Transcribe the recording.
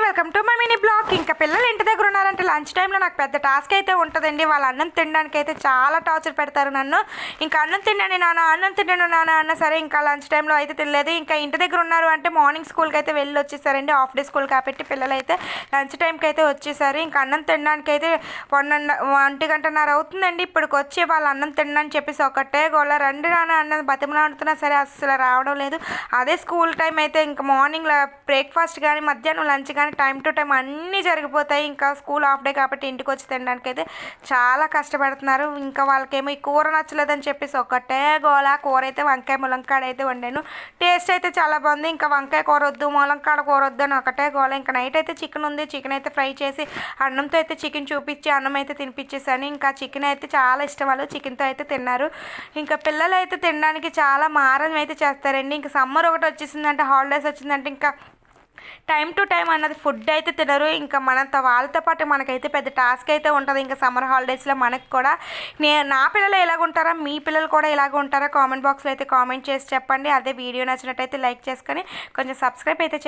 Welcome to my mini blog. ఇంకా పిల్లలు ఇంటి దగ్గర ఉన్నారంటే లంచ్ టైంలో నాకు పెద్ద టాస్క్ అయితే ఉంటుందండి. వాళ్ళ అన్నం తినడానికి అయితే చాలా టార్చర్ పెడతారు నన్ను. ఇంకా అన్నం తినండి నాన్న, అన్నం తినండి నాన్న అన్న సరే ఇంకా లంచ్ టైంలో అయితే తినలేదు. ఇంకా ఇంటి దగ్గర ఉన్నారు అంటే మార్నింగ్ స్కూల్కి అయితే వెళ్ళి వచ్చేసారండి. హాఫ్ డే స్కూల్ కాబట్టి పిల్లలు అయితే లంచ్ టైంకి అయితే వచ్చేసారు. ఇంకా అన్నం తినడానికి అయితే 1:30 అవుతుందండి. ఇప్పటికి వచ్చి వాళ్ళు అన్నం తినని చెప్పేసి ఒకటే గోల, రండి నాన్న అన్నది బతిమలాడుతున్నా సరే అస్సలు రావడం లేదు. అదే స్కూల్ టైం అయితే ఇంకా మార్నింగ్ బ్రేక్ఫాస్ట్ కానీ మధ్యాహ్నం లంచ్ కానీ టైం టు టైం అన్నీ జరిగిపోతాయి. ఇంకా స్కూల్ హాఫ్ డే కాబట్టి ఇంటికి వచ్చి తినడానికి అయితే చాలా కష్టపడుతున్నారు. ఇంకా వాళ్ళకేమో ఈ కూర నచ్చలేదని చెప్పేసి ఒకటే గోల. కూర అయితే వంకాయ ములంకాడ అయితే వండాను. టేస్ట్ అయితే చాలా బాగుంది. ఇంకా వంకాయ కూర వద్దు, ములంకాడ కూర వద్దు అని ఒకటే గోల. ఇంకా నైట్ అయితే చికెన్ ఉంది, చికెన్ అయితే ఫ్రై చేసి అన్నంతో అయితే చికెన్ చూపించి అన్నం అయితే తినిపించేసాను. ఇంకా చికెన్ అయితే చాలా ఇష్టం, వాళ్ళు చికెన్తో అయితే తిన్నారు. ఇంకా పిల్లలు అయితే తినడానికి చాలా మారం అయితే చేస్తారండి. ఇంకా సమ్మర్ ఒకటి వచ్చేసిందంటే, హాలిడేస్ వచ్చిందంటే ఇంకా టైం టు టైం అన్నది ఫుడ్ అయితే తినరు. ఇంకా వాళ్ళతో పాటు మనకైతే పెద్ద టాస్క్ అయితే ఉంటుంది. ఇంకా సమ్మర్ హాలిడేస్లో మనకు కూడా నా పిల్లలు ఎలాగుంటారా, మీ పిల్లలు కూడా ఎలాగ ఉంటారా కామెంట్ బాక్స్లో అయితే కామెంట్ చేసి చెప్పండి. అదే వీడియో నచ్చినట్టయితే లైక్ చేసుకొని కొంచెం సబ్స్క్రైబ్ అయితే